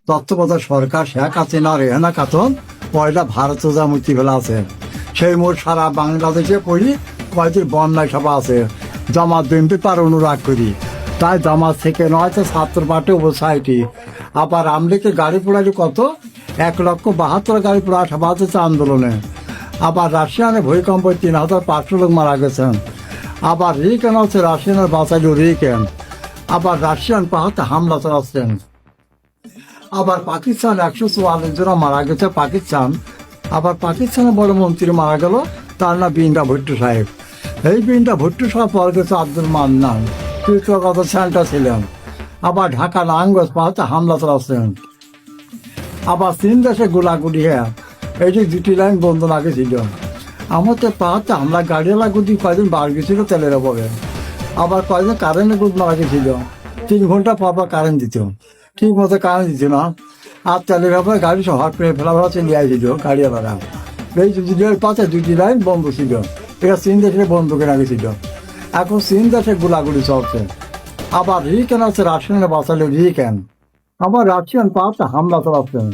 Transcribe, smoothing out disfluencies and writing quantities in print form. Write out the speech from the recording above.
তত্ত্বাবধায়ক সরকার শেখ হাসিনা রেহানা খাতুন পয়লা ভারতে যা মুক্তি ফেলা আছে সেই মোট সারা বাংলাদেশে পড়ি কয়েকদিন বন্যায় সভা আছে জামাত বিএনপি তার অনুরাগ করি তাই জামাত থেকে নয় তো ছাত্র পার্টি সোসাইটি আবার আমলিকে গাড়ি পোড়ালি কত 1,72,000 গাড়ি পোড়া সভা হচ্ছে আন্দোলনে আবার রাশিয়ানে ভূমিকম্প 3,500 লোক মারা গেছেন আবার রিকেন হচ্ছে রাশিয়ানের বাঁচাইল রিকেন আবার রাশিয়ান পাহাড়ে হামলা চালাচ্ছেন আবার পাকিস্তান 144 জন মারা গেছে পাকিস্তান আবার পাকিস্তানের বড় মন্ত্রী মারা গেল তার নাম বিন্দা ভুট্টো সাহেব এই বিন্দা ভুট্টো সাহেব পর গেছে আব্দুল মান্নান কৃতজ্ঞতা সেন্টার ছিলেন আবার ঢাকা নারায়ণগঞ্জ পাহাড়ে হামলা চালাচ্ছেন আবার 3 দেশে গোলাগুলি হ্যাঁ এই যে দুটি লাইন বন্ধ লাগেছিল আমাদের পাহাড়ে হামলা গাড়িওয়ালা গুদি কয়দিন বার গেছিল তেলের অভাবে আবার কয়দিন কারেন্টের গুদ মারা গেছিল 3 ঘন্টা পর কারেন্ট দিত ঠিক মতো কারেন্ট দিত না আর তেলের অভাবে গাড়ি সহ হট করে ফেলা চলে আসছিল গাড়িওয়ালারা এই দুটির পাশে 2টি লাইন বন্ধ ছিল এটা 3 দেশে বন্ধ করে রাখেছিল এখন 3 দেশে গোলাগুলি চলছে আবার রিকেন আছে রাশিয়ানে বাঁচালে রিকেন আবার রাশিয়ান পাহাড়ে হামলা চালাচ্ছেন